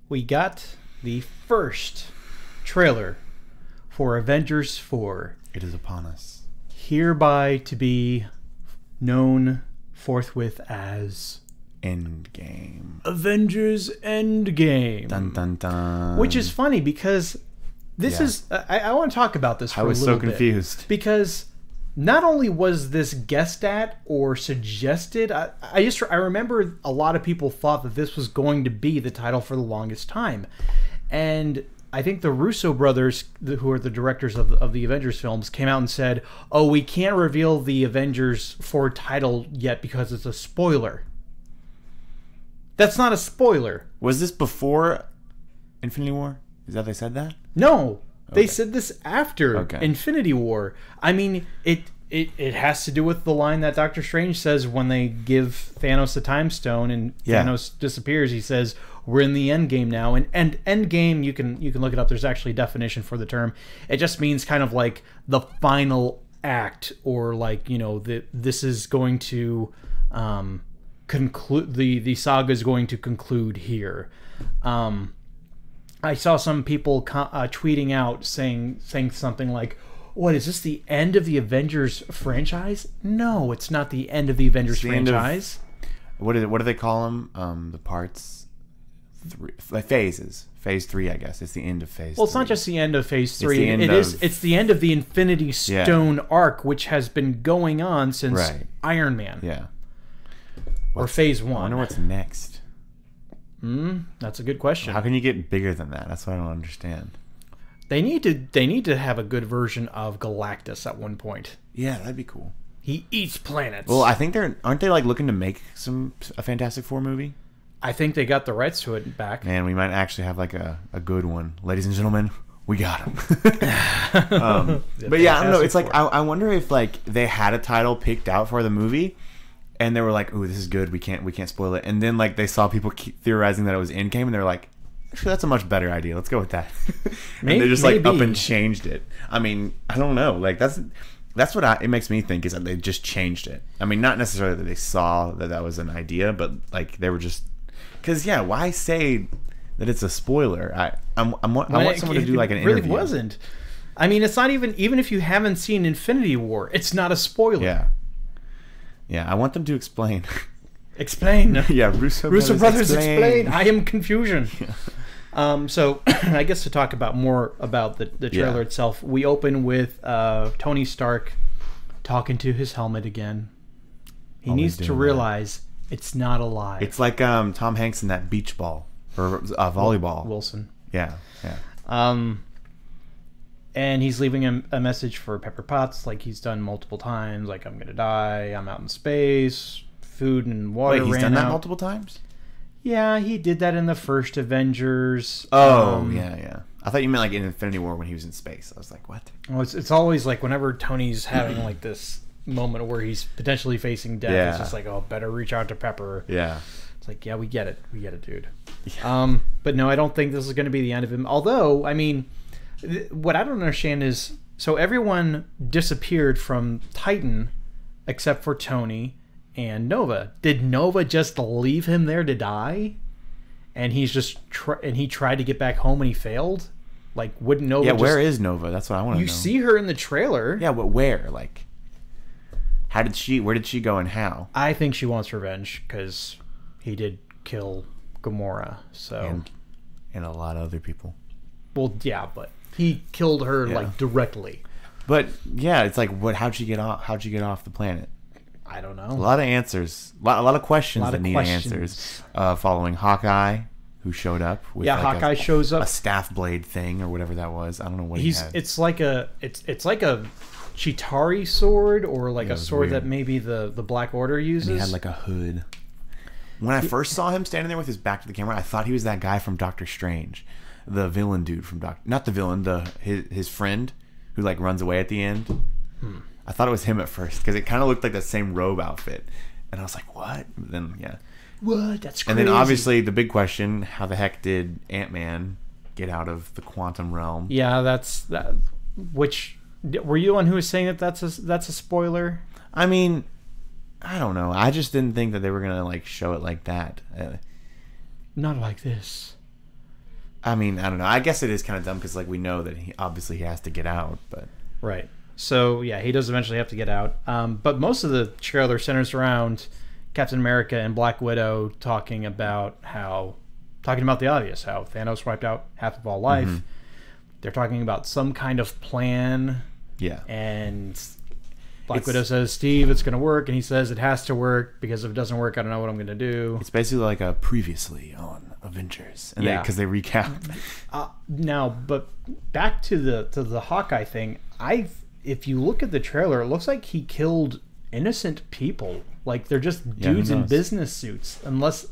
we got the first trailer for Avengers 4. It is upon us. Hereby to be known forthwith as Endgame. Avengers Endgame. Dun dun dun. Which is funny because this is... I want to talk about this for a little bit. I was so confused. Because not only was this guessed at or suggested, I remember a lot of people thought that this was going to be the title for the longest time. And I think the Russo brothers, who are the directors of the Avengers films, came out and said, oh, we can't reveal the Avengers 4 title yet because it's a spoiler. That's not a spoiler. Was this before Infinity War? Is that they said that? No. They said this after Okay. Infinity War. I mean, it has to do with the line that Doctor Strange says when they give Thanos the Time Stone and Thanos disappears. He says, we're in the end game now. And end game, you can look it up. There's actually a definition for the term. It just means kind of like the final act, or like, you know, this is going to conclude, the saga is going to conclude here. I saw some people tweeting out saying something like, what, is this the end of the Avengers franchise? No, it's not the end of the Avengers franchise. What do they call them? The parts? Phases. Phase 3, I guess. It's the end of phase 3. Well, it's not just the end of phase 3. It's the end of the Infinity Stone arc, which has been going on since Iron Man. Yeah. Or phase 1. I wonder what's next. That's a good question. How can you get bigger than that? That's what I don't understand. They need to have a good version of Galactus at one point. Yeah, that'd be cool. He eats planets. Well, I think aren't they like looking to make a Fantastic Four movie? I think they got the rights to it back. Man, we might actually have like a good one. Ladies and gentlemen, we got him. But yeah, I don't know. It's like I wonder if like they had a title picked out for the movie, and they were like, "Ooh, this is good. We can't spoil it." And then like they saw people theorizing that it was Endgame, and they're like, "Actually, that's a much better idea. Let's go with that." And they just like up and changed it. I mean, I don't know. Like that's what it makes me think, is that they just changed it. I mean, not necessarily that they saw that was an idea, but like they were just, because why say that it's a spoiler? I want someone to do like an interview. It really wasn't. I mean, it's not even if you haven't seen Infinity War, it's not a spoiler. Yeah, I want them to explain. Explain. Yeah, Russo brothers explain. I am confusion. So I guess to talk more about the trailer itself, we open with Tony Stark talking to his helmet again. He needs to realize it's not alive. It's like Tom Hanks in that beach ball or volleyball. Wilson. Yeah. And he's leaving a message for Pepper Potts, like he's done multiple times. Like, I'm gonna die. I'm out in space. Food and water. Wait, he's ran done that out. multiple times? Yeah, he did that in the first Avengers. Oh, yeah. I thought you meant like in Infinity War when he was in space. I was like, what? Well, it's always like whenever Tony's having like this moment where he's potentially facing death, it's just like, oh, better reach out to Pepper. Yeah. It's like, yeah, we get it, dude. Yeah. But no, I don't think this is going to be the end of him. Although, I mean, what I don't understand is, so everyone disappeared from Titan except for Tony and Nova. Did Nova just leave him there to die? And he's just he tried to get back home and he failed? Like, wouldn't Nova? Yeah, where is Nova? That's what I want to know. You see her in the trailer. Yeah, but where? Like, where did she go and how? I think she wants revenge because he did kill Gamora. So and a lot of other people. Well, yeah, but he killed her like directly. But yeah, it's like, how'd she get off the planet? I don't know. A lot of answers. A lot of questions that need answers. Following Hawkeye, who showed up with Hawkeye shows up. A staff blade thing or whatever that was. I don't know what he had. It's like a Chitauri sword, or like a sword that maybe the Black Order uses. And he had like a hood. When I first saw him standing there with his back to the camera, I thought he was that guy from Doctor Strange, the villain dude from not the villain, his friend who like runs away at the end. I thought it was him at first because it kind of looked like the same robe outfit, and I was like, "What?" But then, what? That's crazy. And then obviously the big question: how the heck did Ant-Man get out of the quantum realm? Yeah, that's that. Which were you the one who was saying that's a spoiler? I mean, I don't know. I just didn't think that they were gonna like show it like that. Not like this. I mean, I don't know. I guess it is kind of dumb because, like, we know that he has to get out, but right. So yeah, he does eventually have to get out. But most of the trailer centers around Captain America and Black Widow talking about the obvious, how Thanos wiped out half of all life. Mm-hmm. They're talking about some kind of plan. Yeah. And Black Widow says, Steve, it's going to work. And he says it has to work because if it doesn't work, I don't know what I'm going to do. It's basically like a previously on Avengers. And because they recap. Now, but back to the Hawkeye thing, if you look at the trailer, it looks like he killed innocent people. Like they're just dudes in business suits. Unless,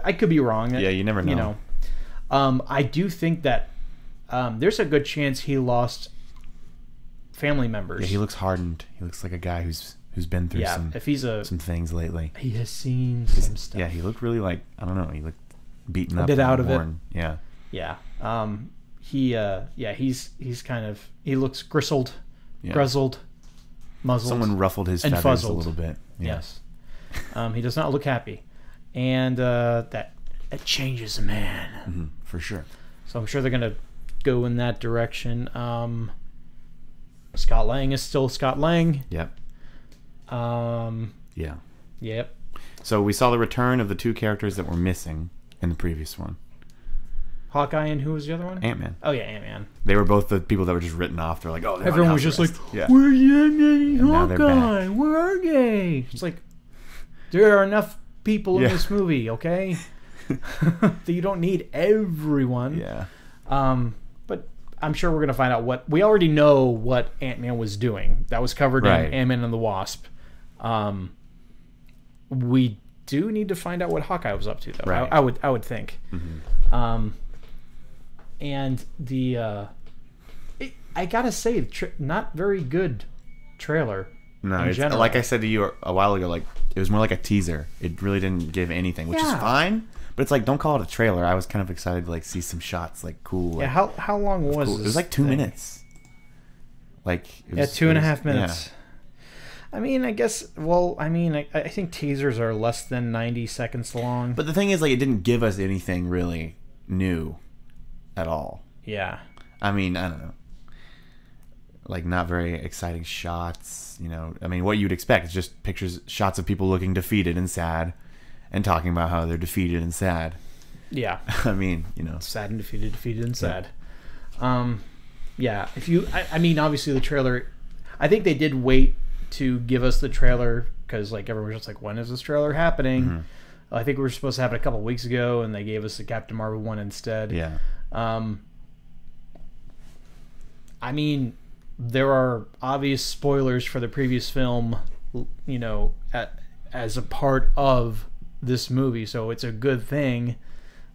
I could be wrong. Yeah, you never know. You know, I do think that there's a good chance he lost family members. Yeah, he looks hardened. He looks like a guy who's been through some things lately. He has seen some stuff. Yeah, he looked really like, I don't know, he looked beaten up. A bit out of it. Yeah. Yeah. He's kind of, he looks grizzled, muzzled. Someone ruffled his feathers fuzzled. A little bit. Yeah. Yes. He does not look happy. And that changes a man. Mm-hmm, for sure. So I'm sure they're going to go in that direction. Scott Lang is still Scott Lang. Yep. Yeah. Yep. So we saw the return of the two characters that were missing in the previous one. Hawkeye and who was the other one? Ant-Man. Oh yeah, Ant-Man. They were both the people that were just written off. They're like, oh, they're everyone was just like, where's Ant-Man and Hawkeye? Where are they? It's like, there are enough people in this movie, okay? That you don't need everyone. Yeah. But I'm sure we're gonna find out we already know what Ant-Man was doing. That was covered in Ant-Man and the Wasp. We do need to find out what Hawkeye was up to, though. Right. I would think. Mm-hmm. And I gotta say, not very good trailer. No, it's, like I said to you a while ago, like it was more like a teaser. It really didn't give anything, which is fine. But it's like, don't call it a trailer. I was kind of excited to like see some shots, like cool. Like, yeah, how long was cool. this? It was like 2 minutes. Like it was, 2.5 minutes. Yeah. I mean, I guess. Well, I mean, I think teasers are less than 90 seconds long. But the thing is, like, it didn't give us anything really new at all. Yeah. I mean, I don't know. Like, not very exciting shots. You know, I mean, what you'd expect is just shots of people looking defeated and sad, and talking about how they're defeated and sad. Yeah. I mean, you know, sad and defeated and sad. Yeah. If you, I mean, obviously the trailer. I think they did wait to give us the trailer because like everyone was just like, when is this trailer happening? Mm-hmm. I think we were supposed to have it a couple weeks ago, and they gave us the Captain Marvel one instead. Yeah. I mean, there are obvious spoilers for the previous film, you know, as a part of this movie, so it's a good thing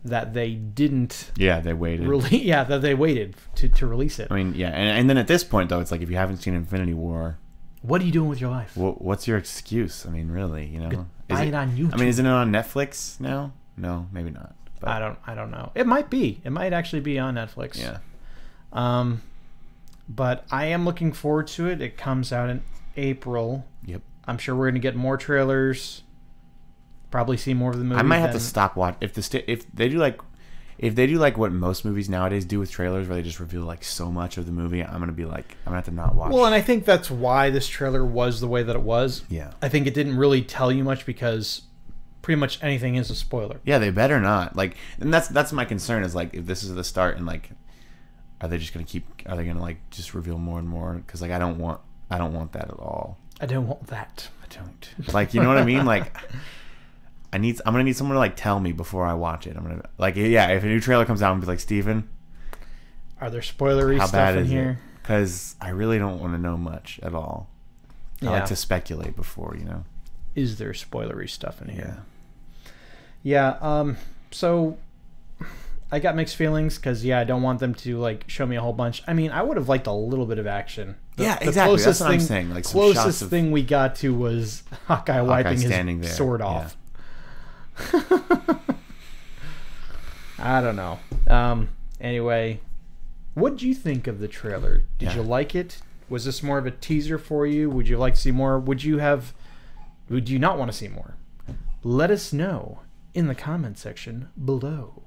that they didn't. Yeah, they waited. That they waited to release it. I mean, yeah, and then at this point though, it's like if you haven't seen Infinity War, what are you doing with your life? What's your excuse? I mean, really, you know? Buy it on YouTube. I mean, isn't it on Netflix now? No, maybe not. But I don't know. It might be. It might actually be on Netflix. Yeah. But I am looking forward to it. It comes out in April. Yep. I'm sure we're going to get more trailers. Probably see more of the movie. I might have to stop watch if they do like what most movies nowadays do with trailers, where they just reveal like so much of the movie. I'm gonna have to not watch. Well, and I think that's why this trailer was the way that it was. Yeah. I think it didn't really tell you much because pretty much anything is a spoiler. Yeah, they better not. Like, and that's my concern is like if this is the start and like, are they gonna like just reveal more and more? Because like I don't want that at all. I don't want that. I don't. Like, you know what I mean? Like. I'm gonna need someone to like tell me before I watch it. I'm gonna like, yeah, if a new trailer comes out and be like, Steven, are there spoilery stuff in here? Because I really don't want to know much at all. I like to speculate before, you know. Is there spoilery stuff in here? Yeah. So I got mixed feelings because I don't want them to like show me a whole bunch. I mean, I would have liked a little bit of action. Exactly. That's what I'm saying. Like closest thing we got to was Hawkeye wiping his sword off. I don't know. Anyway, what did you think of the trailer? Did you like it? Was this more of a teaser for you? Would you like to see more? Would you not want to see more? Let us know in the comment section below.